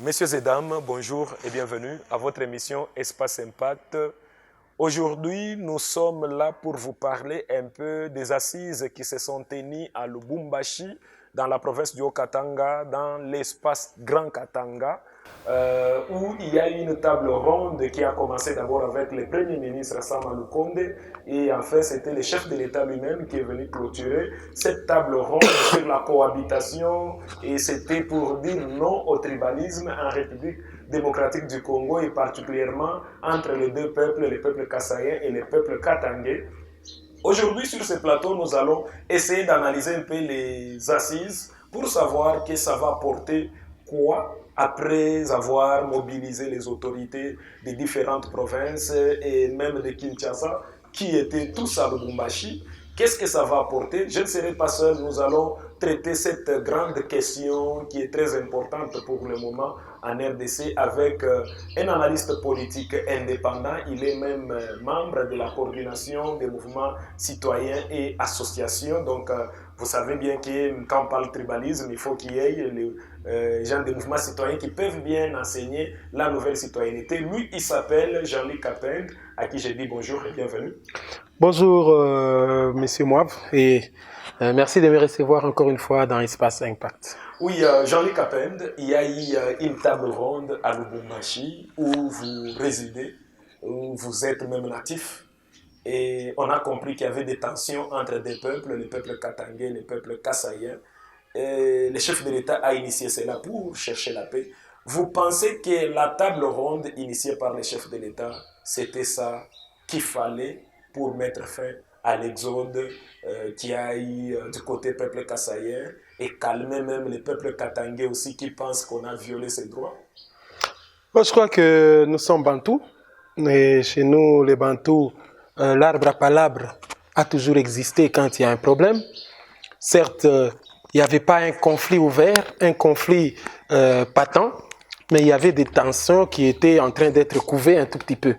Messieurs et dames, bonjour et bienvenue à votre émission Espace Impact. Aujourd'hui, nous sommes là pour vous parler un peu des assises qui se sont tenues à Lubumbashi, dans la province du Haut-Katanga, dans l'espace Grand Katanga, où il y a eu une table ronde qui a commencé d'abord avec le Premier ministre Sama Lukonde et enfin c'était le chef de l'État lui-même qui est venu clôturer cette table ronde sur la cohabitation et c'était pour dire non au tribalisme en République démocratique du Congo et particulièrement entre les deux peuples, le peuple kassaïen et le peuple katangais. Aujourd'hui, sur ce plateau, nous allons essayer d'analyser un peu les assises pour savoir que ça va apporter quoi après avoir mobilisé les autorités des différentes provinces et même de Kinshasa qui étaient tous à Lubumbashi. Qu'est-ce que ça va apporter? Je ne serai pas seul, nous allons traiter cette grande question qui est très importante pour le moment en RDC avec un analyste politique indépendant. Il est même membre de la coordination des mouvements citoyens et associations. Donc, vous savez bien que quand on parle de tribalisme, il faut qu'il y ait les gens des mouvements citoyens qui peuvent bien enseigner la nouvelle citoyenneté. Lui, il s'appelle Jean-Luc Kapeng, à qui je dis bonjour et bienvenue. Bonjour, Monsieur Moab, et merci de me recevoir encore une fois dans Espace Impact. Oui, Jean-Luc Kapeng, il y a eu une table ronde à Lubumbashi où vous résidez, où vous êtes même natif. Et on a compris qu'il y avait des tensions entre des peuples, le peuple katangais et le peuple kassaïen. Et le chef de l'État a initié cela pour chercher la paix. Vous pensez que la table ronde initiée par le chef de l'État, c'était ça qu'il fallait pour mettre fin à l'exode qui a eu du côté peuple kassaïen et calmer même les peuples katangais aussi qui pensent qu'on a violé ses droits? Moi, je crois que nous sommes bantous, et chez nous, les bantous, l'arbre à palabre a toujours existé quand il y a un problème. Certes, il n'y avait pas un conflit ouvert, un conflit patent, mais il y avait des tensions qui étaient en train d'être couvées un tout petit peu.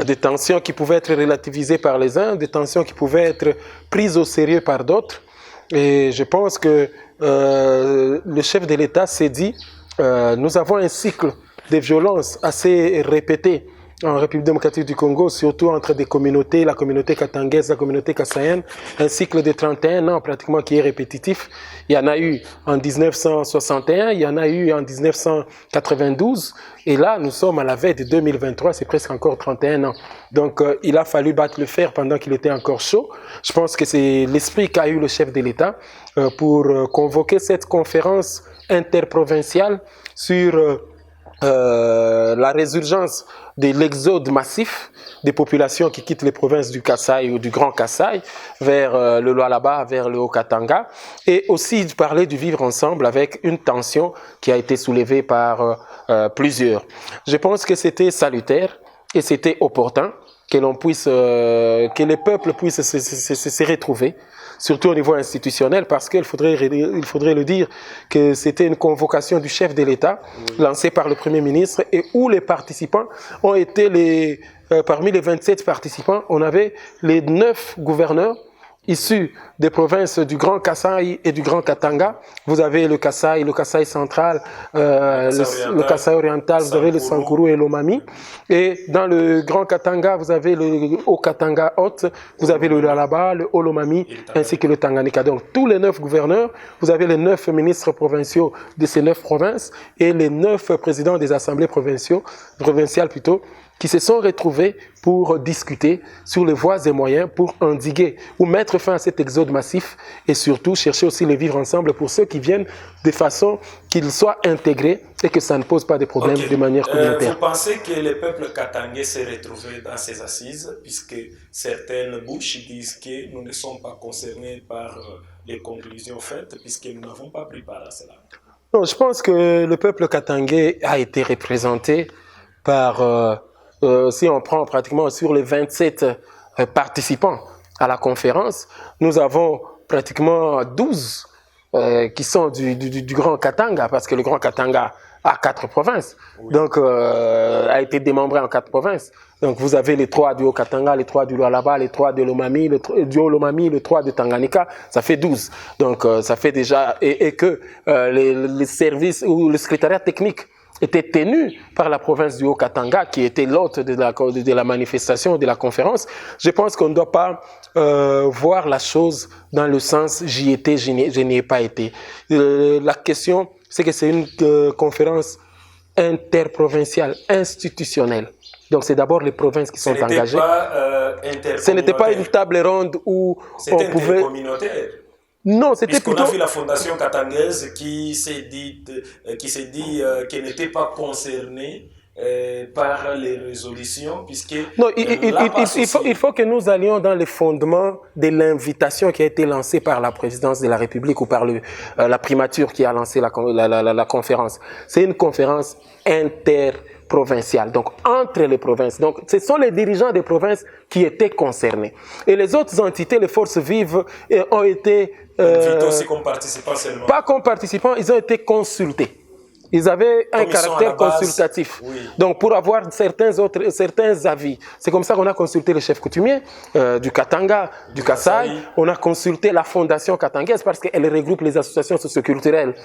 Des tensions qui pouvaient être relativisées par les uns, des tensions qui pouvaient être prises au sérieux par d'autres. Et je pense que le chef de l'État s'est dit, nous avons un cycle de violence assez répété en République démocratique du Congo, surtout entre des communautés, la communauté katangaise, la communauté kassaïenne, un cycle de 31 ans pratiquement qui est répétitif. Il y en a eu en 1961, il y en a eu en 1992, et là nous sommes à la veille de 2023, c'est presque encore 31 ans. Donc il a fallu battre le fer pendant qu'il était encore chaud. Je pense que c'est l'esprit qu'a eu le chef de l'État pour convoquer cette conférence interprovinciale sur la résurgence de l'exode massif des populations qui quittent les provinces du Kasaï ou du Grand Kasaï vers le Lualaba, vers le Haut-Katanga, et aussi parler du vivre ensemble avec une tension qui a été soulevée par plusieurs. Je pense que c'était salutaire et c'était opportun que l'on puisse, que les peuples puissent se retrouver, surtout au niveau institutionnel, parce qu'il faudrait le dire que c'était une convocation du chef de l'État lancée par le Premier ministre et où les participants ont été parmi les 27 participants, on avait les 9 gouverneurs issus des provinces du Grand Kasaï et du Grand Katanga. Vous avez le Kasaï central, le Kasaï oriental, vous avez le Sankuru et l'Omami. Et dans le Grand Katanga, vous avez le Haut-Katanga Haute, vous avez le Lualaba, le Haut-Lomami, ainsi que le Tanganyika. Donc tous les 9 gouverneurs, vous avez les 9 ministres provinciaux de ces 9 provinces et les 9 présidents des assemblées provinciales plutôt, qui se sont retrouvés pour discuter sur les voies et moyens pour endiguer ou mettre fin à cet exode massif et surtout chercher aussi le vivre ensemble pour ceux qui viennent de façon qu'ils soient intégrés et que ça ne pose pas de problème de manière communautaire. Vous pensez que le peuple katangais s'est retrouvé dans ces assises puisque certaines bouches disent que nous ne sommes pas concernés par les conclusions faites puisque nous n'avons pas pris part à cela? Non, je pense que le peuple katangais a été représenté par... si on prend pratiquement sur les 27 participants à la conférence, nous avons pratiquement 12 qui sont du Grand Katanga, parce que le Grand Katanga a 4 provinces, oui. Donc a été démembré en 4 provinces. Donc vous avez les 3 du Haut-Katanga, les 3 du Lualaba, les 3 de l'Omami, du Haut-Lomami, les 3 de Tanganyika, ça fait 12. Donc ça fait déjà, et que les services ou le secrétariat technique était tenu par la province du Haut-Katanga, qui était l'hôte de la manifestation, de la conférence, je pense qu'on ne doit pas voir la chose dans le sens « j'y étais, je n'y ai pas été ». La question, c'est que c'est une conférence interprovinciale, institutionnelle. Donc c'est d'abord les provinces qui sont engagées. Ce n'était pas une table ronde où on pouvait... communautaire. Non, c'était plutôt... Puisqu'on a vu la fondation katangaise qui s'est dit qu'elle n'était pas concernée par les résolutions, puisque... Non, il faut que nous allions dans les fondements de l'invitation qui a été lancée par la présidence de la République ou par la primature qui a lancé la conférence. C'est une conférence interprovinciale, donc entre les provinces. Donc, ce sont les dirigeants des provinces qui étaient concernés. Et les autres entités, les forces vives, ont été... aussi comme participants seulement. Pas comme participants, ils ont été consultés. Ils avaient un caractère consultatif. Oui. Donc, pour avoir certains avis, c'est comme ça qu'on a consulté le chef coutumier du Katanga, du Kasaï. On a consulté la fondation katangaise parce qu'elle regroupe les associations socioculturelles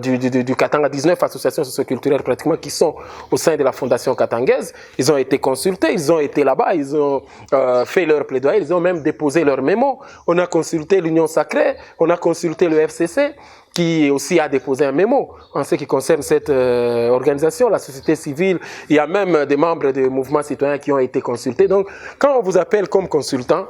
du Katanga, 19 associations socioculturelles pratiquement qui sont au sein de la fondation katangaise. Ils ont été consultés, ils ont été là-bas, ils ont fait leur plaidoyer, ils ont même déposé leur mémo. On a consulté l'Union Sacrée, on a consulté le FCC, qui aussi a déposé un mémo en ce qui concerne cette organisation, la société civile. Il y a même des membres du mouvement citoyen qui ont été consultés. Donc, quand on vous appelle comme consultant,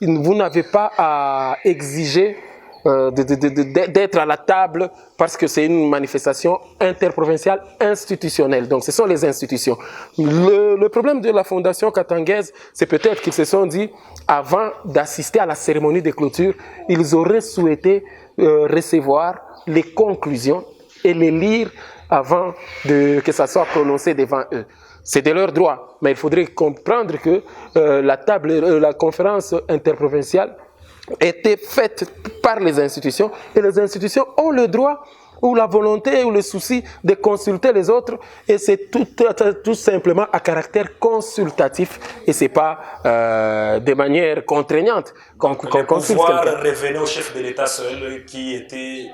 vous n'avez pas à exiger d'être à la table parce que c'est une manifestation interprovinciale institutionnelle. Donc, ce sont les institutions. Le problème de la fondation katangaise, c'est peut-être qu'ils se sont dit, avant d'assister à la cérémonie de clôture, ils auraient souhaité recevoir les conclusions et les lire avant que ça soit prononcé devant eux. C'est de leur droit, mais il faudrait comprendre que la conférence interprovinciale était faite par les institutions et les institutions ont le droit ou la volonté ou le souci de consulter les autres et c'est tout simplement à caractère consultatif et c'est pas de manière contraignante qu'on consulte quelqu'un. Le pouvoir revenait au chef de l'État seul qui était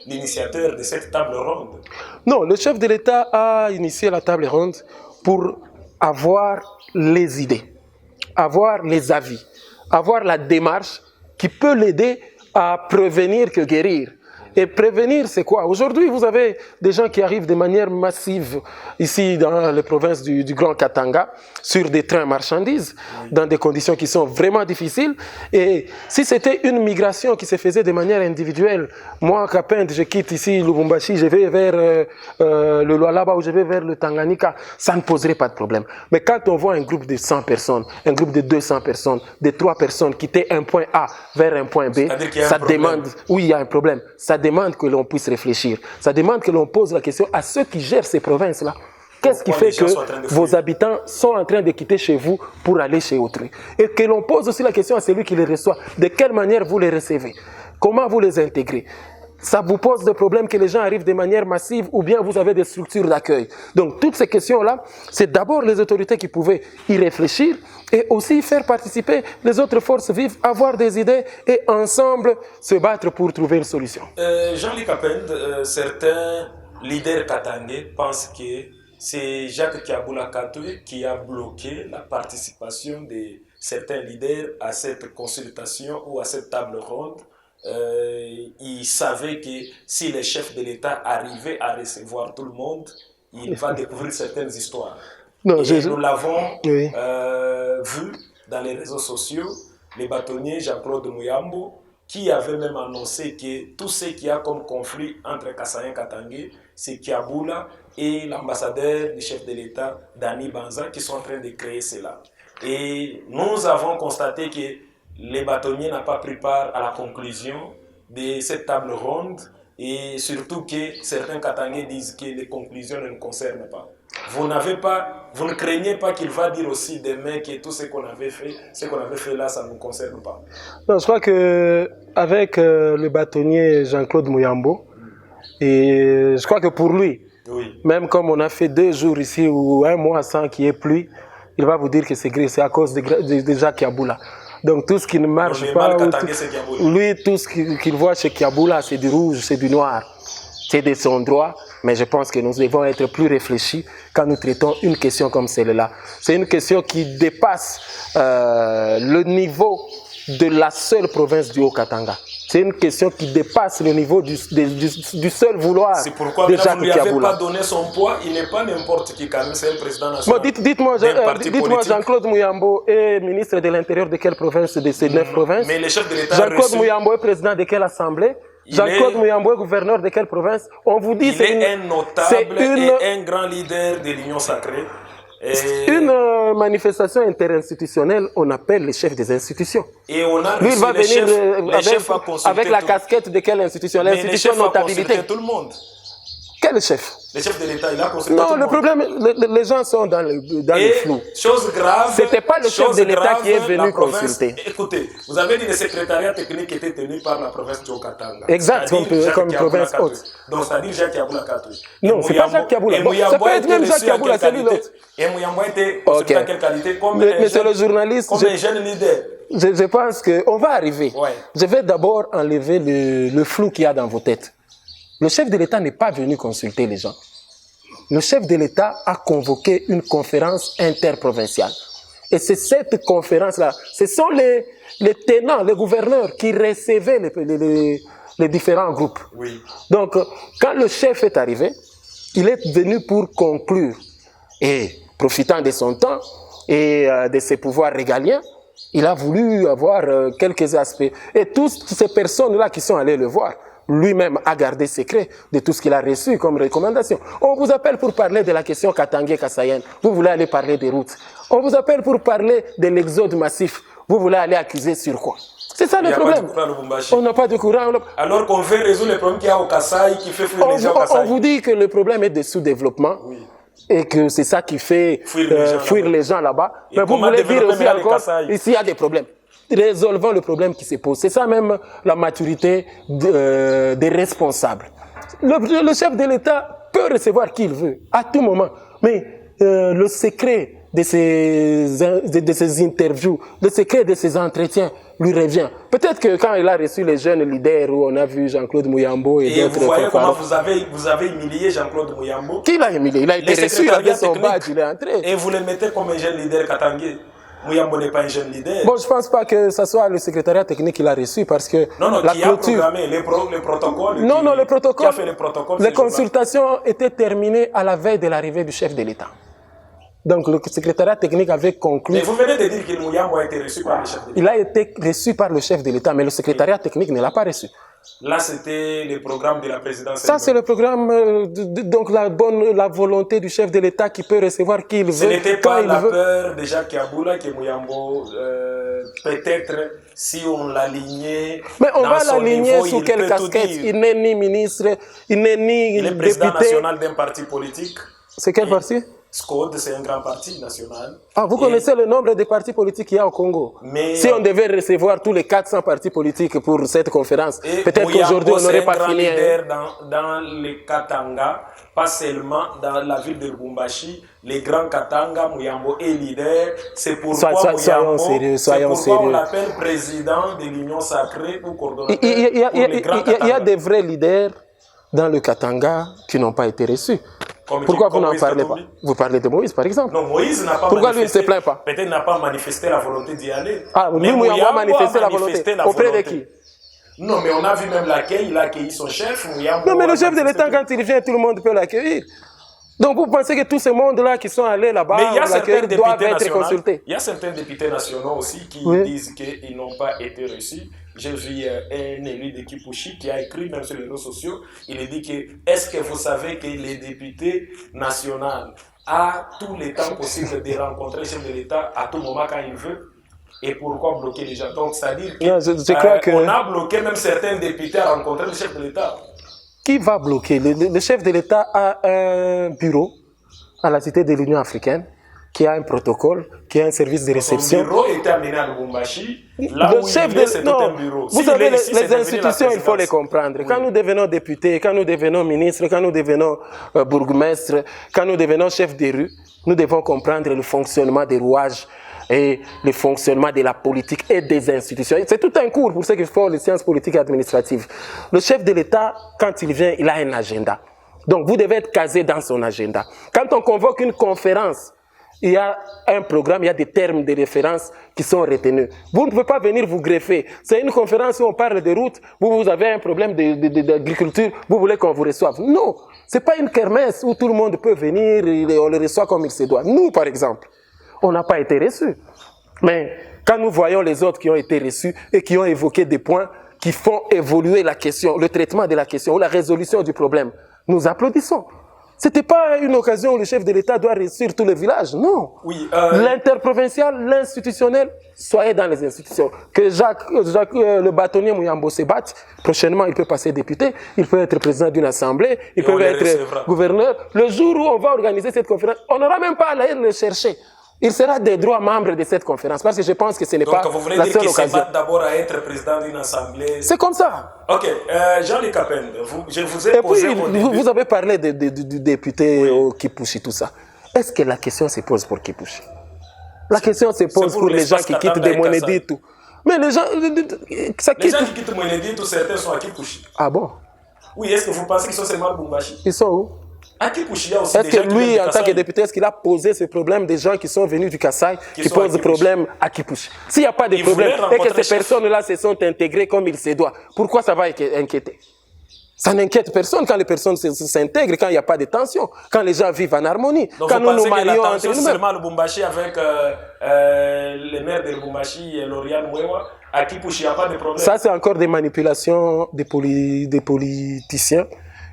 l'initiateur de cette table ronde. Non, le chef de l'État a initié la table ronde pour avoir les idées, avoir les avis, avoir la démarche qui peut l'aider à prévenir que guérir. Et prévenir, c'est quoi? Aujourd'hui, vous avez des gens qui arrivent de manière massive ici dans les provinces du Grand Katanga sur des trains marchandises dans des conditions qui sont vraiment difficiles. Et si c'était une migration qui se faisait de manière individuelle, moi, Kapend, je quitte ici Lubumbashi, je vais vers le Lualaba ou je vais vers le Tanganyika, ça ne poserait pas de problème. Mais quand on voit un groupe de 100 personnes, un groupe de 200 personnes, de 3 personnes quitter un point A vers un point B, ça demande... Oui, il y a un problème. Ça demande que l'on puisse réfléchir. Ça demande que l'on pose la question à ceux qui gèrent ces provinces-là. Qu'est-ce qui fait que vos habitants sont en train de quitter chez vous pour aller chez autrui? Et que l'on pose aussi la question à celui qui les reçoit. De quelle manière vous les recevez? Comment vous les intégrez? Ça vous pose des problèmes que les gens arrivent de manière massive ou bien vous avez des structures d'accueil. Donc toutes ces questions-là, c'est d'abord les autorités qui pouvaient y réfléchir et aussi faire participer les autres forces vives, avoir des idées et ensemble se battre pour trouver une solution. Jean-Luc Kapend, certains leaders katangais pensent que c'est Jacques Kiaboula Katoué qui a bloqué la participation de certains leaders à cette consultation ou à cette table ronde. Il savait que si le chef de l'État arrivait à recevoir tout le monde, il va découvrir certaines histoires. Non, nous l'avons vu dans les réseaux sociaux, le bâtonnier Jean-Claude Muyambo, qui avait même annoncé que tout ce qu'il y a comme conflit entre Kasaï et Katangé, c'est Kiaboula et l'ambassadeur du chef de l'État, Dani Banza, qui sont en train de créer cela. Et nous avons constaté que les bâtonniers n'ont pas pris part à la conclusion de cette table ronde et surtout que certains Katangais disent que les conclusions ne nous concernent pas. Vous ne craignez pas qu'il va dire aussi demain que tout ce qu'on avait fait là, ça ne nous concerne pas? Non, je crois qu'avec le bâtonnier Jean-Claude Muyambo, et je crois que pour lui, oui, même comme on a fait 2 jours ici ou 1 mois sans qu'il y ait pluie, il va vous dire que c'est à cause de Jacques Kiaboula. Donc tout ce qui ne marche pas, lui, tout ce qu'il voit chez Kiaboula, c'est du rouge, c'est du noir. c'est de son droit, mais je pense que nous devons être plus réfléchis quand nous traitons une question comme celle-là. C'est une question qui dépasse le niveau de la seule province du Haut-Katanga. C'est une question qui dépasse le niveau du seul vouloir. C'est pourquoi vous ne lui avez pas donné son poids. Il n'est pas n'importe qui, quand même, c'est un président national. Bon, dites-moi, Jean-Claude Mouyambo est ministre de l'Intérieur de quelle province de ces 9 provinces? Mais le chef de l'État Jean-Claude Mouyambo est président de quelle assemblée? Jean-Claude Mouyambo est gouverneur de quelle province? On vous dit c'est un notable et un grand leader de l'Union sacrée. Une manifestation interinstitutionnelle, on appelle les chefs des institutions. Et on a lui, il va venir avec la tout. casquette de quelle institution? L'institution notabilité. Tout le monde. Quel chef? Le chef de l'État, il a consulté non, tout le monde. problème, les gens sont dans le flou. Chose grave. C'était pas le chef de l'État qui est venu consulter. Écoutez, vous avez dit que le secrétariat technique était tenu par la province du Haut-Katanga. Exact, comme province haute. Donc, c'est-à-dire Jacques Yaboula Katoué. Non, c'est pas Jacques Yaboula. Ça peut être même Jacques Yaboula, c'est lui l'autre. Et Mouyambo était consulté à quelle qualité? Monsieur le journaliste, comme un jeune leader. Je pense qu'on va arriver. Ouais. Je vais d'abord enlever le flou qu'il y a dans vos têtes. Le chef de l'État n'est pas venu consulter les gens. Le chef de l'État a convoqué une conférence interprovinciale. Et c'est cette conférence-là, ce sont les tenants, les gouverneurs qui recevaient les différents groupes. Oui. Donc, quand le chef est arrivé, il est venu pour conclure. Et profitant de son temps et de ses pouvoirs régaliens, il a voulu avoir quelques aspects. Et toutes ces personnes-là qui sont allées le voir, lui-même a gardé secret de tout ce qu'il a reçu comme recommandation. On vous appelle pour parler de la question Katangé-Kassayenne. Vous voulez aller parler des routes. On vous appelle pour parler de l'exode massif. Vous voulez aller accuser sur quoi? C'est ça le problème. On n'a pas de courant. Alors qu'on veut résoudre les problèmes qu'il y a au Kassai, qui fait fuir les gens au Kassai. On vous dit que le problème est de sous-développement. Oui. Et que c'est ça qui fait fuir les gens là-bas. Mais vous voulez dire aussi encore, ici il y a des problèmes. Résolvons le problème qui se pose. C'est ça même la maturité des responsables. Le chef de l'État peut recevoir qui il veut, à tout moment. Mais le secret de ces interviews, le secret de ces entretiens lui revient. Peut-être que quand il a reçu les jeunes leaders, où on a vu Jean-Claude Mouyambo et d'autres... Et vous voyez comment vous avez humilié Jean-Claude Mouyambo? Qui l'a humilié? Il a été reçu, il avait son badge, il est entré. Et vous le mettez comme un jeune leader katangé. Mouyambo n'est pas un jeune leader. Bon, je ne pense pas que ce soit le secrétariat technique qui l'a reçu parce que la clôture... qui a programmé les protocoles. Le protocole. Qui a fait les protocoles. Les consultations étaient terminées à la veille de l'arrivée du chef de l'État. Donc le secrétariat technique avait conclu... Mais vous venez de dire que Mouyambo a été reçu par le chef de l'État. Il a été reçu par le chef de l'État, mais le secrétariat technique ne l'a pas reçu. Là, c'était le programme de la présidence. Ça, c'est le programme, donc la volonté du chef de l'État qui peut recevoir qui il veut. Ce n'était pas la peur de Jacques Yaboula que Mouyambo, peut-être, si on l'alignait. Mais on va l'aligner sous quelle casquette? Il n'est ni ministre, il n'est ni député. Il est président national d'un parti politique. C'est quel parti? SCODE, c'est un grand parti national. Ah, vous connaissez le nombre de partis politiques qu'il y a au Congo? Mais si on devait recevoir tous les 400 partis politiques pour cette conférence, peut-être qu'aujourd'hui on n'aurait pas fini. Dans les Katanga, pas seulement dans la ville de Lubumbashi, les grands Katanga, Mouyambo est leader. C'est pourquoi on l'appelle président de l'Union sacrée ou coordonnateur. Il y a des vrais leaders dans le Katanga qui n'ont pas été reçus. Pourquoi vous n'en parlez pas? Vous parlez de Moïse, par exemple. Non, Moïse n'a pas Pourquoi lui ne se plaint pas? Peut-être n'a pas manifesté la volonté d'y aller. Ah, lui, Mouyambo a manifesté la volonté. Auprès de qui? Non, mais on a vu même l'accueil, il a accueilli son chef. Non, mais le chef de l'État, quand il vient, tout le monde peut l'accueillir. Donc vous pensez que tous ces mondes-là qui sont allés là-bas doivent être consultés? Il y a certains députés nationaux aussi qui disent qu'ils n'ont pas été reçus. J'ai vu un élu de Kipushi qui a écrit même sur les réseaux sociaux, il dit que est-ce que vous savez que les députés nationaux a tout le temps possible de rencontrer le chef de l'État à tout moment quand il veut? Et pourquoi bloquer les gens? Donc c'est-à-dire qu'on a bloqué même certains députés à rencontrer le chef de l'État. Qui va bloquer? Le chef de l'État a un bureau à la Cité de l'Union africaine qui a un protocole, qui a un service de réception. Son bureau était amené à Lubumbashi. Là où il est, c'est tout un bureau. Vous savez, les institutions, il faut les comprendre. Oui. Quand nous devenons députés, quand nous devenons ministres, quand nous devenons bourgmestres, quand nous devenons chefs de rue, nous devons comprendre le fonctionnement des rouages et le fonctionnement de la politique et des institutions. C'est tout un cours pour ceux qui font les sciences politiques et administratives. Le chef de l'État, quand il vient, il a un agenda. Donc vous devez être casé dans son agenda. Quand on convoque une conférence, il y a un programme, il y a des termes de référence qui sont retenus. Vous ne pouvez pas venir vous greffer. C'est une conférence où on parle de route, vous avez un problème d'agriculture, vous voulez qu'on vous reçoive. Non, ce n'est pas une kermesse où tout le monde peut venir et on le reçoit comme il se doit. Nous, par exemple, on n'a pas été reçus. Mais quand nous voyons les autres qui ont été reçus et qui ont évoqué des points qui font évoluer la question, le traitement de la question ou la résolution du problème, nous applaudissons. Ce n'était pas une occasion où le chef de l'État doit réussir tout le village, non. Oui, l'interprovincial, l'institutionnel, soyez dans les institutions. Que Jacques le bâtonnier Mouyambo se batte, prochainement il peut passer député, il peut être président d'une assemblée, il peut être gouverneur. Le jour où on va organiser cette conférence, on n'aura même pas à aller le chercher. Il sera des droits membres de cette conférence, parce que je pense que ce n'est pas la seule occasion. Donc vous voulez dire qu'il se bat d'abord à être président d'une assemblée? C'est comme ça. Ok, Jean-Luc Kapende, je vous ai posé au début... Vous avez parlé du député au Kipushi, tout ça. Est-ce que la question se pose pour Kipushi? La question se pose pour les gens qui quittent des Monédi tout. Mais les gens... Les gens qui quittent Monédi tout, certains sont à Kipushi. Ah bon? Oui, est-ce que vous pensez qu'ils sont seulement à Lubumbashi? Ils sont où? Est-ce que lui, en tant que député, est-ce qu'il a posé ce problème des gens qui sont venus du Kasaï, qui posent problème à Kipushi? S'il n'y a pas de problème et que ces personnes-là se sont intégrées comme il se doit, pourquoi ça va inquiéter? Ça n'inquiète personne quand les personnes s'intègrent, quand il n'y a pas de tension, quand les gens vivent en harmonie. Donc quand nous nous marions entre nous-mêmes. Seulement à Lubumbashi avec les maires de Lubumbashi et Lauriane Mwewa, à Kipushi, il n'y a pas de problème. Ça, c'est encore des manipulations des politiciens,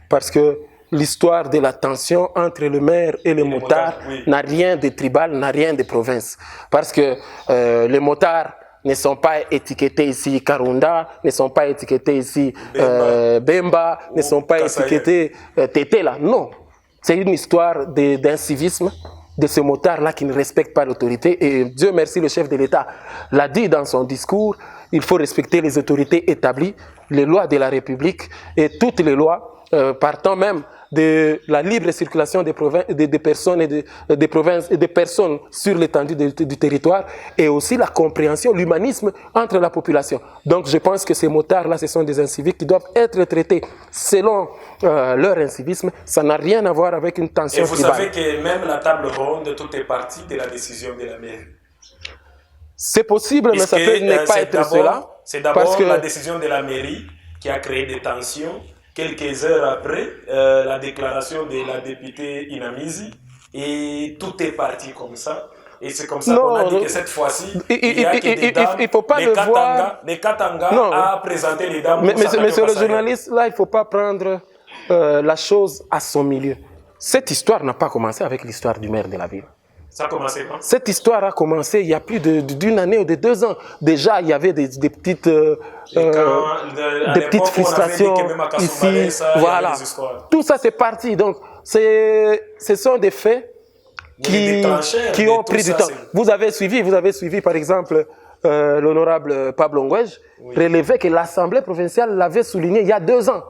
parce que l'histoire de la tension entre le maire et les motards n'a rien de tribal, n'a rien de province. Parce que les motards ne sont pas étiquetés ici Karunda, ne sont pas étiquetés ici Bemba, ne sont pas étiquetés Tetela. Non, c'est une histoire d'incivisme de ce motard-là qui ne respecte pas l'autorité. Et Dieu merci, le chef de l'État l'a dit dans son discours, il faut respecter les autorités établies, les lois de la République et toutes les lois, partant même de la libre circulation des personnes et des provinces et des personnes sur l'étendue du territoire, et aussi la compréhension, l'humanisme entre la population. Donc je pense que ces motards-là, ce sont des inciviques qui doivent être traités selon leur incivisme. Ça n'a rien à voir avec une tension tribale. Et vous savez que même la table ronde, tout est parti de la décision de la mairie. C'est possible, mais ça peut ne pas être cela. C'est d'abord la décision de la mairie qui a créé des tensions. Quelques heures après la déclaration de la députée Inamizi, et tout est parti comme ça. Et c'est comme ça qu'on a dit que cette fois-ci, il y a que des dames, il faut pas les Katanga à présenter les dames. Mais sur le journaliste, là, il ne faut pas prendre la chose à son milieu. Cette histoire n'a pas commencé avec l'histoire du maire de la ville. Ça a commencé quand? Cette histoire a commencé il y a plus d'une année ou de 2 ans. Déjà, il y avait des petites frustrations ici. Voilà. Tout ça, c'est parti. Donc, ce sont des faits qui ont pris du temps. Vous avez suivi, par exemple, l'honorable Pablo Ngwej, relever que l'Assemblée provinciale l'avait souligné il y a 2 ans,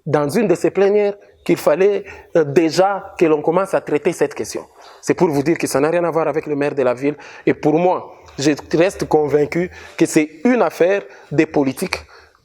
dans une de ses plénières, qu'il fallait déjà que l'on commence à traiter cette question. C'est pour vous dire que ça n'a rien à voir avec le maire de la ville. Et pour moi, je reste convaincu que c'est une affaire des politiques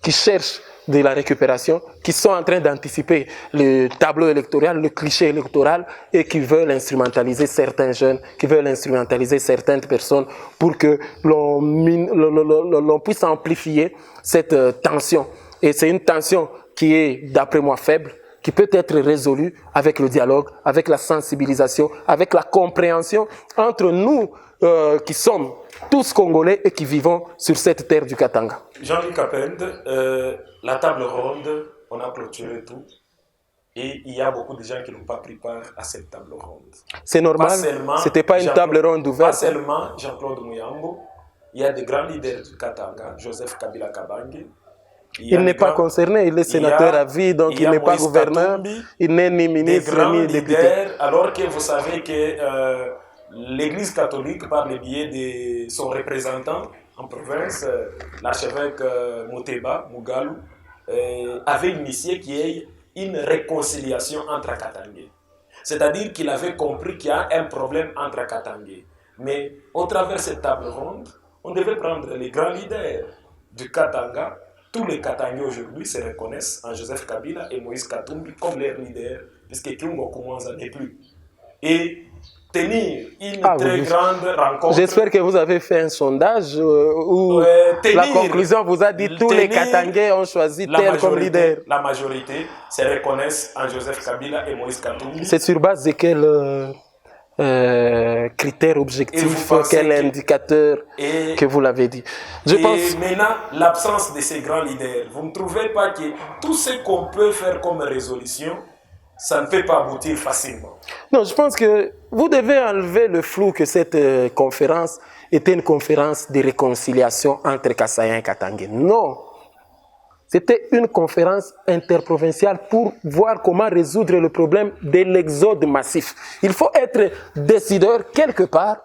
qui cherchent de la récupération, qui sont en train d'anticiper le tableau électoral, le cliché électoral, et qui veulent instrumentaliser certains jeunes, qui veulent instrumentaliser certaines personnes pour que l'on puisse amplifier cette tension. Et c'est une tension qui est, d'après moi, faible, qui peut être résolue avec le dialogue, avec la sensibilisation, avec la compréhension entre nous qui sommes tous Congolais et qui vivons sur cette terre du Katanga. Jean-Luc Kapende, la table ronde, on a clôturé tout. Et il y a beaucoup de gens qui n'ont pas pris part à cette table ronde. C'est normal, ce n'était pas une table ronde ouverte. Pas seulement Jean-Claude Mouyambo, il y a des grands leaders du Katanga, Joseph Kabila Kabange. Il n'est pas concerné, il est sénateur à vie, donc il n'est pas gouverneur, il n'est ni ministre ni député. Alors que vous savez que l'Église catholique, par le biais de son représentant en province, l'archevêque Muteba Mugalu, avait initié qu'il y ait une réconciliation entre Katangais. C'est-à-dire qu'il avait compris qu'il y a un problème entre Katangais. Mais au travers de cette table ronde, on devait prendre les grands leaders du Katanga. Tous les Katangais aujourd'hui se reconnaissent en Joseph Kabila et Moïse Katumbi comme leurs leaders, puisque Kyungo Koumanza n'est plus. Et tenir une très grande rencontre. J'espère que vous avez fait un sondage où la conclusion vous a dit tous les Katangais ont choisi tel comme leader. La majorité se reconnaissent en Joseph Kabila et Moïse Katumbi. C'est sur base de quel critère objectif, quel indicateur que vous l'avez dit. Maintenant, l'absence de ces grands leaders, vous ne trouvez pas que tout ce qu'on peut faire comme résolution, ça ne peut pas aboutir facilement? Non, je pense que vous devez enlever le flou que cette conférence était une conférence de réconciliation entre Kasaïens et Katangais. Non. C'était une conférence interprovinciale pour voir comment résoudre le problème de l'exode massif. Il faut être décideur quelque part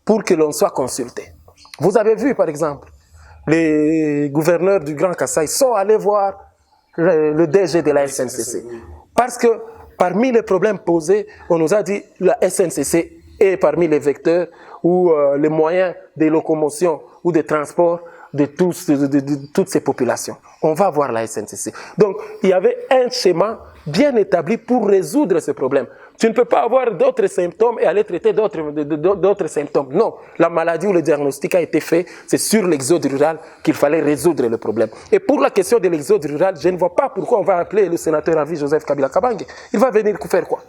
pour que l'on soit consulté. Vous avez vu, par exemple, les gouverneurs du Grand Kasaï sont allés voir le DG de la SNCC. Parce que parmi les problèmes posés, on nous a dit que la SNCC est parmi les vecteurs ou les moyens de locomotion ou de transport de toutes ces populations. On va voir la SNCC. Donc, il y avait un schéma bien établi pour résoudre ce problème. Tu ne peux pas avoir d'autres symptômes et aller traiter d'autres symptômes. Non, la maladie ou le diagnostic a été fait, c'est sur l'exode rural qu'il fallait résoudre le problème. Et pour la question de l'exode rural, je ne vois pas pourquoi on va appeler le sénateur à vie Joseph Kabila Kabange. Il va venir faire quoi?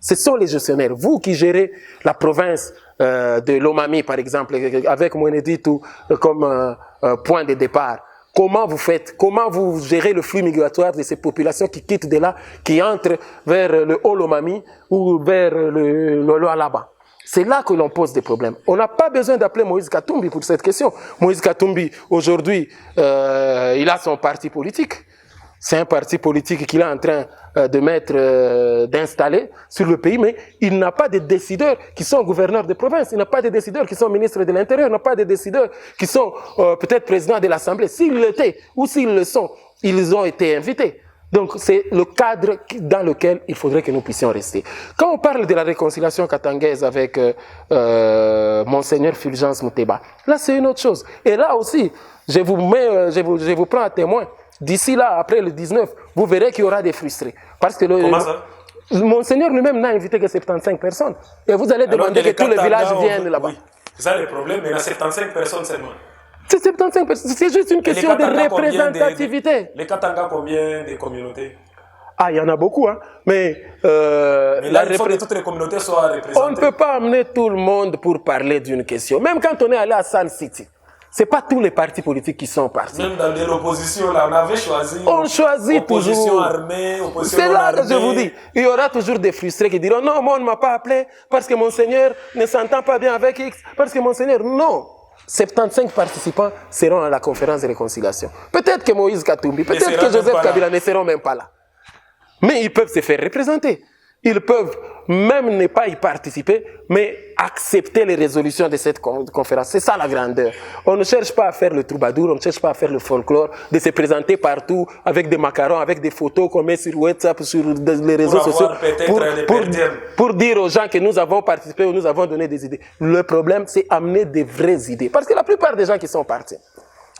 Ce sont les gestionnaires. Vous qui gérez la province de Lomami, par exemple, avec Mweneditu comme point de départ, comment vous faites? Comment vous gérez le flux migratoire de ces populations qui quittent de là, qui entrent vers le Haut-Lomami ou vers le Lualaba? C'est là que l'on pose des problèmes. On n'a pas besoin d'appeler Moïse Katumbi pour cette question. Moïse Katumbi, aujourd'hui, il a son parti politique. C'est un parti politique qu'il est en train de mettre, d'installer sur le pays, mais il n'a pas de décideurs qui sont gouverneurs de province, il n'a pas de décideurs qui sont ministres de l'Intérieur, il n'a pas de décideurs qui sont peut-être présidents de l'Assemblée. S'ils l'étaient ou s'ils le sont, ils ont été invités. Donc c'est le cadre dans lequel il faudrait que nous puissions rester. Quand on parle de la réconciliation katangaise avec Monseigneur Fulgence Mouteba, là c'est une autre chose. Et là aussi, je vous prends à témoin. D'ici là, après le 19, vous verrez qu'il y aura des frustrés. Parce que comment ça? Monseigneur lui-même n'a invité que 75 personnes. Et vous allez demander que tous les villages viennent là-bas. Oui. C'est ça le problème, mais il y a 75 personnes seulement. C'est 75 personnes, c'est juste une question de représentativité. Les Katanga, combien de communautés? Ah, il y en a beaucoup, hein. Mais là, il faut que toutes les communautés soient représentées. On ne peut pas amener tout le monde pour parler d'une question. Même quand on est allé à Sun City. Ce n'est pas tous les partis politiques qui sont partis. Même dans l'opposition, là, on avait choisi. On choisit opposition toujours. Armée, opposition c'est là armée. Que je vous dis. Il y aura toujours des frustrés qui diront non, moi on ne m'a pas appelé parce que Monseigneur ne s'entend pas bien avec X. Parce que Monseigneur, non. 75 participants seront à la conférence de réconciliation. Peut-être que Moïse Katumbi, peut-être que Joseph Kabila ne seront même pas là. Mais ils peuvent se faire représenter. Ils peuvent même ne pas y participer, mais accepter les résolutions de cette conférence. C'est ça la grandeur. On ne cherche pas à faire le troubadour, on ne cherche pas à faire le folklore, de se présenter partout avec des macarons, avec des photos qu'on met sur WhatsApp, sur les réseaux sociaux, pour dire aux gens que nous avons participé ou nous avons donné des idées. Le problème, c'est amener des vraies idées. Parce que la plupart des gens qui sont partis,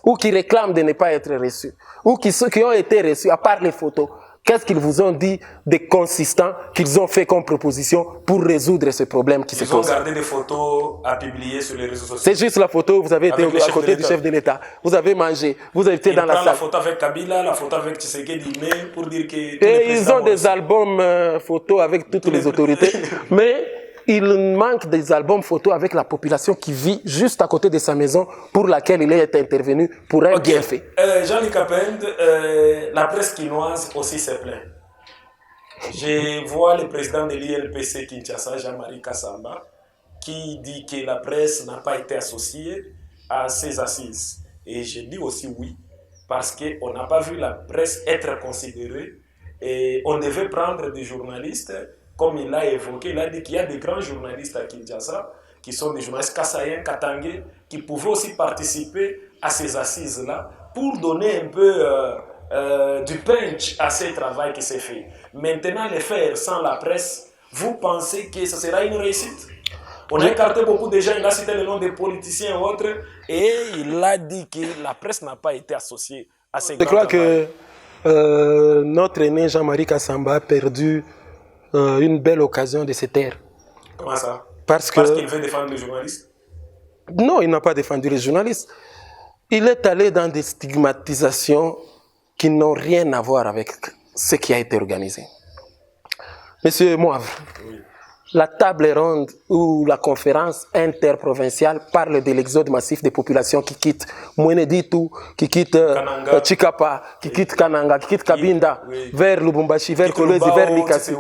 ou qui réclament de ne pas être reçus, ou qui ont été reçus, à part les photos, qu'est-ce qu'ils vous ont dit de consistant qu'ils ont fait comme proposition pour résoudre ce problème qui se pose? Ils ont gardé des photos à publier sur les réseaux sociaux. C'est juste la photo, vous avez été à côté du chef de l'État, vous avez mangé, vous avez été dans la salle. La photo avec Kabila, la photo avec Tshisekedi, pour dire que... Et ils ont des albums photos avec toutes les autorités, mais... il manque des albums photos avec la population qui vit juste à côté de sa maison pour laquelle il est intervenu pour un bienfait. Jean-Luc Kapend, la presse quinoise aussi se plaint. Je vois le président de l'ILPC Kinshasa, Jean-Marie Kassamba, qui dit que la presse n'a pas été associée à ces assises. Et je dis aussi oui, parce qu'on n'a pas vu la presse être considérée et on devait prendre des journalistes. Comme il l'a évoqué, il a dit qu'il y a des grands journalistes à Kinshasa qui sont des journalistes kassaïens, katangais, qui pouvaient aussi participer à ces assises-là pour donner un peu du punch à ce travail qui s'est fait. Maintenant, le faire sans la presse, vous pensez que ce sera une réussite? On a écarté beaucoup de gens, il a cité le nom des politiciens et autres, et il a dit que la presse n'a pas été associée à ces grands Je crois que notre aîné Jean-Marie Kassamba a perdu une belle occasion de se taire. Comment ça? Parce qu'il veut défendre les journalistes? Non, il n'a pas défendu les journalistes. Il est allé dans des stigmatisations qui n'ont rien à voir avec ce qui a été organisé. Monsieur Moivre, oui. La table ronde ou la conférence interprovinciale parle de l'exode massif des populations qui quittent Mweneditu, qui quittent Chikapa, qui quittent Kananga, qui quittent Kabinda, oui. Vers Lubumbashi, vers Kolwezi, vers Likasi.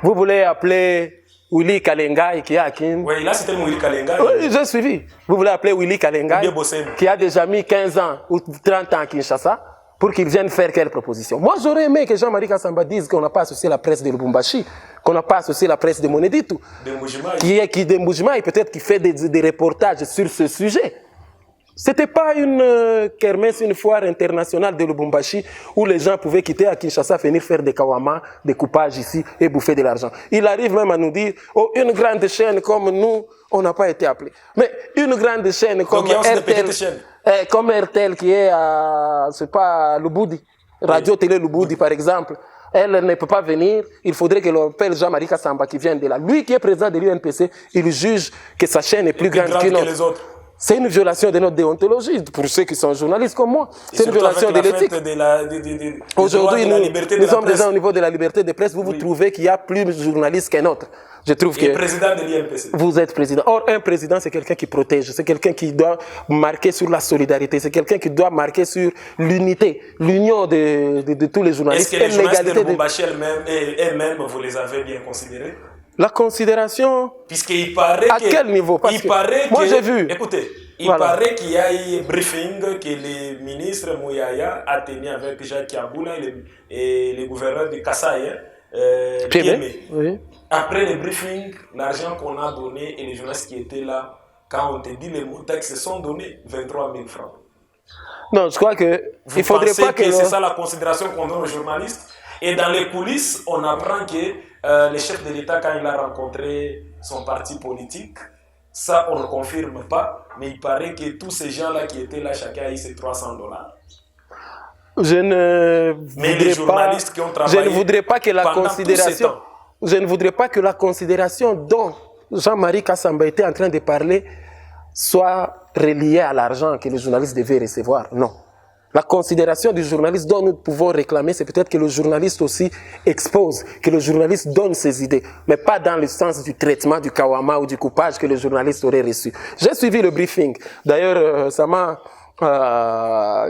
Vous voulez appeler Willy Kalengai qui est à Kin? Oui, là c'était Willy Kalengai. Oui, j'ai suivi. Vous voulez appeler Willy Kalengai qui a déjà mis 15 ans ou 30 ans à Kinshasa pour qu'il vienne faire quelle proposition? Moi, j'aurais aimé que Jean-Marie Kassamba dise qu'on n'a pas associé la presse de Lubumbashi, qu'on n'a pas associé la presse de Mweneditu, qui de Mbujimaï, peut-être qui fait des reportages sur ce sujet. C'était pas une kermesse, une foire internationale de Lubumbashi où les gens pouvaient quitter à Kinshasa, venir faire des kawama, des coupages ici et bouffer de l'argent. Il arrive même à nous dire, oh, une grande chaîne comme nous, on n'a pas été appelé. Mais une grande chaîne comme RTL, qui est à, c'est pas Lubudi, Radio Télé Lubudi par exemple, elle ne peut pas venir. Il faudrait que l'on appelle Jean-Marie Kassamba qui vient de là. Lui qui est président de l'UNPC, il juge que sa chaîne est plus grande que les autres. C'est une violation de notre déontologie, pour ceux qui sont journalistes comme moi. C'est une violation de l'éthique. Aujourd'hui, nous sommes déjà au niveau de la liberté de presse. Vous trouvez qu'il y a plus de journalistes qu'un autre. Je trouve que président de l'IMPC. Vous êtes président. Or, un président, c'est quelqu'un qui protège. C'est quelqu'un qui doit marquer sur la solidarité. C'est quelqu'un qui doit marquer sur l'unité, l'union de tous les journalistes. Est-ce que les journalistes de Lubumbashi elles-mêmes, vous les avez bien considérés? La considération. Puisqu'il paraît à quel niveau? Parce que moi j'ai vu. Écoutez, il paraît qu'il y a eu un briefing que le ministre Mouyaya a tenu avec Jacques Kiaboula et le gouverneur de Kasaï, Piemé. Oui. Après le briefing, l'argent qu'on a donné et les journalistes qui étaient là, quand on te dit les montants se sont donnés, 23 000 francs. Non, je crois que il faudrait pas que c'est ça la considération qu'on donne aux journalistes. Et dans les coulisses, on apprend que le chef de l'État, quand il a rencontré son parti politique, ça on ne confirme pas, mais il paraît que tous ces gens-là qui étaient là, chacun a eu ses $300. Je ne voudrais pas que la considération, je ne voudrais pas que la considération dont Jean-Marie Kassamba était en train de parler soit reliée à l'argent que les journalistes devaient recevoir. Non. La considération du journaliste dont nous pouvons réclamer, c'est peut-être que le journaliste aussi expose, que le journaliste donne ses idées, mais pas dans le sens du traitement, du kawama ou du coupage que le journaliste aurait reçu. J'ai suivi le briefing. D'ailleurs, ça m'a...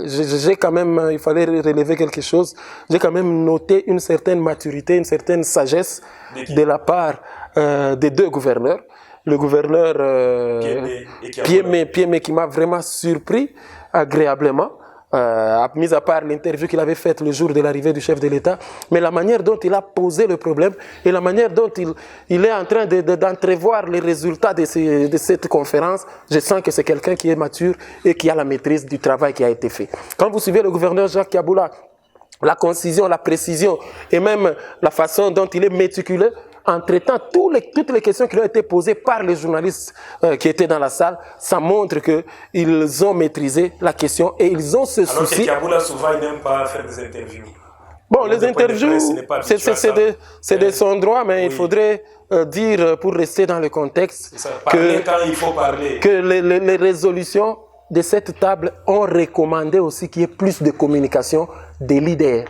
j'ai quand même, il fallait relever quelque chose, j'ai quand même noté une certaine maturité, une certaine sagesse de la part des deux gouverneurs. Le gouverneur Piemé qui m'a vraiment surpris agréablement. Mis à part l'interview qu'il avait faite le jour de l'arrivée du chef de l'État, mais la manière dont il a posé le problème et la manière dont il est en train d'entrevoir les résultats de cette conférence, je sens que c'est quelqu'un qui est mature et qui a la maîtrise du travail qui a été fait. Quand vous suivez le gouverneur Jacques Kiaboula, la concision, la précision et même la façon dont il est méticuleux, en traitant toutes les questions qui lui ont été posées par les journalistes qui étaient dans la salle, ça montre qu'ils ont maîtrisé la question et ils ont ce souci. Alors que Kiaboula, souvent, il n'aime pas faire des interviews. Bon, les interviews, c'est de son droit, mais il faudrait dire, pour rester dans le contexte, que les résolutions de cette table ont recommandé aussi qu'il y ait plus de communication des leaders.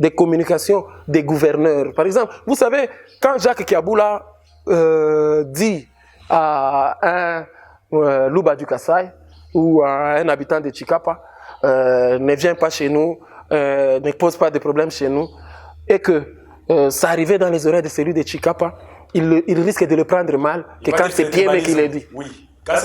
Des communications des gouverneurs. Par exemple, vous savez, quand Jacques Kiaboula dit à un Luba du Kasaï ou à un habitant de Chikapa, ne viens pas chez nous, ne pose pas de problème chez nous, et que ça arrivait dans les oreilles de celui de Chikapa, il risque de le prendre mal, que quand c'est Piemé qui le dit. Oui. Quand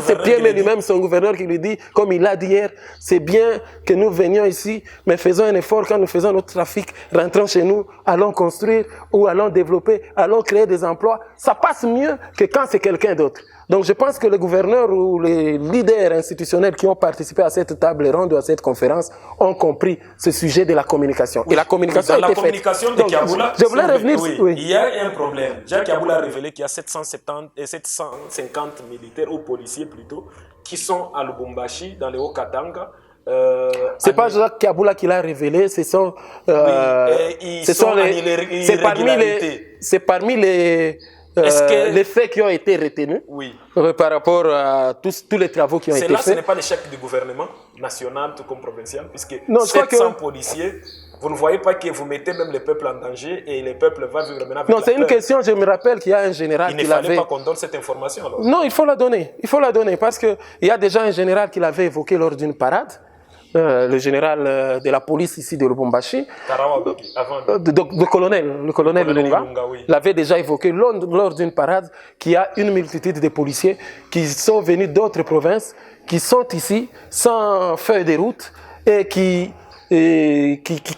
c'est Piemé lui-même, son gouverneur, qui lui dit, comme il l'a dit hier, c'est bien que nous venions ici, mais faisons un effort quand nous faisons notre trafic, rentrons chez nous, allons construire ou allons développer, allons créer des emplois. Ça passe mieux que quand c'est quelqu'un d'autre. Donc je pense que les gouverneurs ou les leaders institutionnels qui ont participé à cette table ronde ou à cette conférence ont compris ce sujet de la communication. Oui. Et la communication dans a été la communication faite. de Kiaboula, je voulais revenir. Oui, Oui. Il y a un problème. Jacques Kiaboula a révélé qu'il y a 750 militaires ou policiers plutôt qui sont à Lubumbashi, dans les Hauts-Katanga. C'est pas Jacques Kiaboula qui l'a révélé, c'est parmi les faits qui ont été retenus par rapport à tous les travaux qui ont été faits. Ce n'est pas l'échec du gouvernement national tout comme provincial, puisque non, 700 policiers, vous ne voyez pas que vous mettez même le peuple en danger et le peuple va vivre maintenant avec non, c'est une question, je me rappelle qu'il y a un général qui l'avait... Il ne fallait pas qu'on donne cette information alors. Non, il faut la donner parce qu'il y a déjà un général qui l'avait évoqué lors d'une parade. Le général de la police ici de Lubumbashi, le colonel Lunga, oui. L'avait déjà évoqué lors d'une parade qu'il y a une multitude de policiers qui sont venus d'autres provinces, qui sont ici sans feuille de route et qui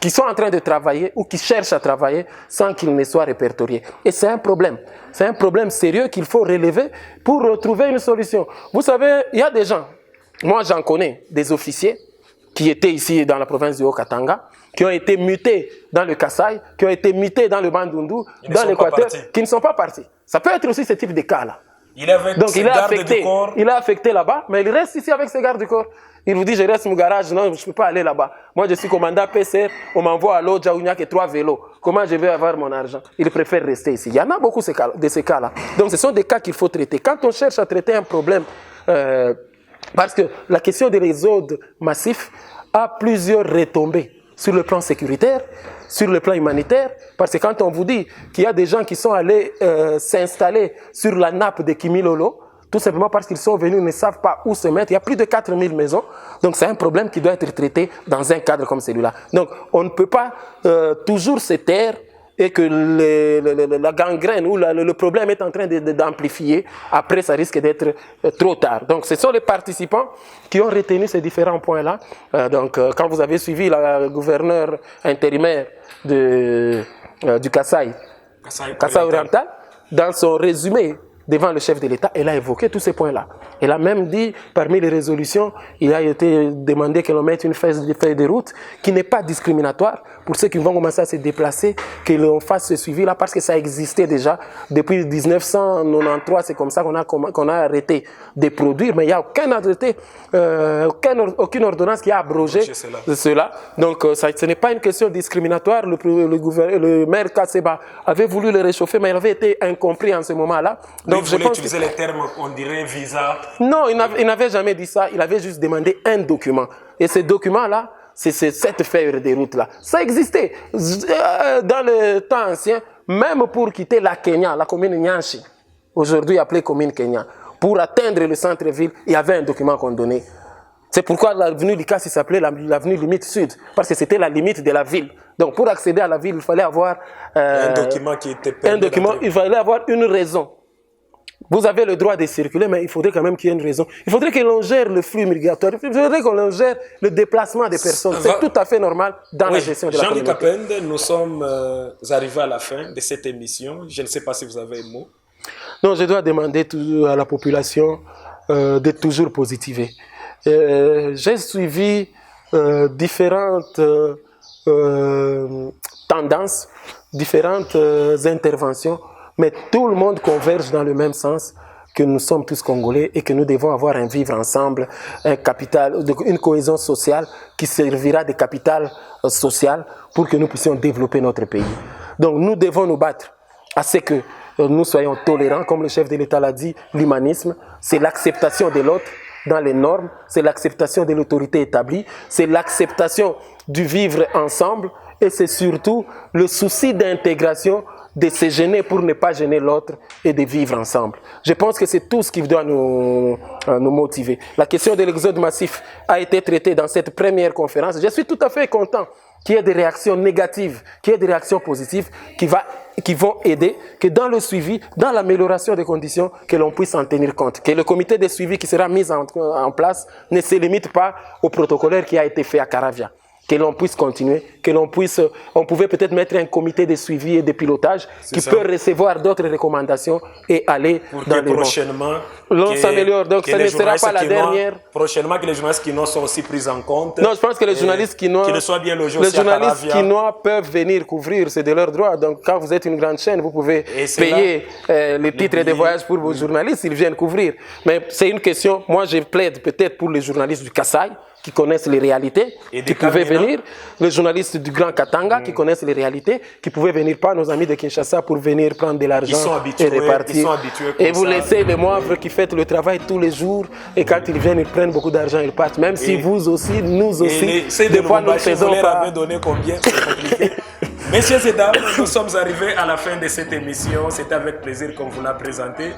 sont en train de travailler ou qui cherchent à travailler sans qu'ils ne soient répertoriés. Et c'est un problème sérieux qu'il faut relever pour trouver une solution. Vous savez, il y a des gens, moi j'en connais, des officiers, qui étaient ici dans la province du Haut-Katanga, qui ont été mutés dans le Kasaï, qui ont été mutés dans le Bandundu, dans l'Équateur, qui ne sont pas partis. Ça peut être aussi ce type de cas-là. Donc il est affecté là-bas, mais il reste ici avec ses gardes du corps. Il vous dit, je reste mon garage, non, je ne peux pas aller là-bas. Moi, je suis commandant PCR, on m'envoie à l'Odja où il n'y a que 3 vélos. Comment je vais avoir mon argent? Il préfère rester ici. Il y en a beaucoup de ces cas-là. Donc ce sont des cas qu'il faut traiter. Quand on cherche à traiter un problème... parce que la question de l'exode massif a plusieurs retombées sur le plan sécuritaire, sur le plan humanitaire, parce que quand on vous dit qu'il y a des gens qui sont allés s'installer sur la nappe de Kimilolo, tout simplement parce qu'ils sont venus, ils ne savent pas où se mettre, il y a plus de 4000 maisons, donc c'est un problème qui doit être traité dans un cadre comme celui-là. Donc on ne peut pas toujours se taire et que la gangrène ou le problème est en train d'amplifier, après ça risque d'être trop tard. Donc ce sont les participants qui ont retenu ces différents points-là. Quand vous avez suivi la gouverneure intérimaire du Kasaï oriental, dans son résumé devant le chef de l'État, elle a évoqué tous ces points-là. Elle a même dit, parmi les résolutions, il a été demandé que l'on mette une feuille de route qui n'est pas discriminatoire pour ceux qui vont commencer à se déplacer, que l'on fasse ce suivi-là parce que ça existait déjà. Depuis 1993, c'est comme ça qu'on a arrêté de produire, mais il n'y a aucun arrêté, aucune ordonnance qui a abrogé cela. Donc ce n'est pas une question discriminatoire. Le maire Kasseba avait voulu le réchauffer, mais il avait été incompris en ce moment-là. Donc, vous voulez utiliser les termes, on dirait visa. Non, il n'avait jamais dit ça. Il avait juste demandé un document. Et ce document-là, c'est cette feuille de route-là. Ça existait dans le temps ancien, même pour quitter la Kenya, la commune Nyanchi, aujourd'hui appelée commune Kenya. Pour atteindre le centre-ville, il y avait un document qu'on donnait. C'est pourquoi l'avenue Likasi s'appelait l'avenue limite sud, parce que c'était la limite de la ville. Donc pour accéder à la ville, il fallait avoir un document qui était il fallait avoir une raison. Vous avez le droit de circuler, mais il faudrait quand même qu'il y ait une raison. Il faudrait que l'on gère le flux migratoire. Il faudrait que l'on gère le déplacement des personnes. C'est tout à fait normal dans la gestion de la communauté. Jean-Luc Apende, nous sommes arrivés à la fin de cette émission. Je ne sais pas si vous avez un mot. Non, je dois demander à la population d'être toujours positivée. J'ai suivi différentes tendances, différentes interventions, mais tout le monde converge dans le même sens, que nous sommes tous Congolais et que nous devons avoir un vivre ensemble, une cohésion sociale qui servira de capital social pour que nous puissions développer notre pays. Donc nous devons nous battre à ce que nous soyons tolérants, comme le chef de l'État l'a dit. L'humanisme, c'est l'acceptation de l'autre dans les normes, c'est l'acceptation de l'autorité établie, c'est l'acceptation du vivre ensemble et c'est surtout le souci d'intégration, de se gêner pour ne pas gêner l'autre et de vivre ensemble. Je pense que c'est tout ce qui doit nous motiver. La question de l'exode massif a été traitée dans cette première conférence. Je suis tout à fait content qu'il y ait des réactions négatives, qu'il y ait des réactions positives qui vont aider, que dans le suivi, dans l'amélioration des conditions, que l'on puisse en tenir compte. Que le comité de suivi qui sera mis en place ne se limite pas au protocolaire qui a été fait à Caravia. que l'on puisse continuer, on pouvait peut-être mettre un comité de suivi et de pilotage qui peut recevoir d'autres recommandations et aller dans le prochainement, l'on s'améliore. Donc, ça ne sera pas la dernière. Prochainement, que les journalistes quinois soient aussi pris en compte. Non, je pense que les journalistes quinois, peuvent venir couvrir, c'est de leur droit. Donc, quand vous êtes une grande chaîne, vous pouvez payer les titres de voyage pour vos journalistes, ils viennent couvrir. Mais c'est une question, moi je plaide peut-être pour les journalistes du Kasaï, qui connaissent les réalités, qui pouvaient venir, les journalistes du Grand Katanga, qui connaissent les réalités, qui pouvaient venir, pas nos amis de Kinshasa, pour venir prendre de l'argent et repartir. Et vous laissez les moindres qui font le travail tous les jours, et quand ils viennent, ils prennent beaucoup d'argent, ils partent. Même si vous aussi, nous aussi, des fois nous faisons pas. Donné combien, c'est compliqué. Messieurs et dames, nous sommes arrivés à la fin de cette émission. C'était avec plaisir qu'on vous l'a présenté.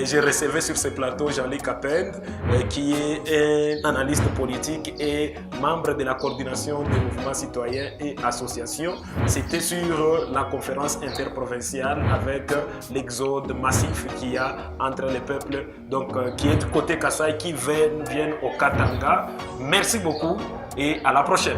J'ai recevé sur ce plateau Jean-Luc Kapend, qui est un analyste politique et membre de la coordination des mouvements citoyens et associations. C'était sur la conférence interprovinciale avec l'exode massif qu'il y a entre les peuples, donc qui est du côté Kasaï, qui viennent au Katanga. Merci beaucoup et à la prochaine.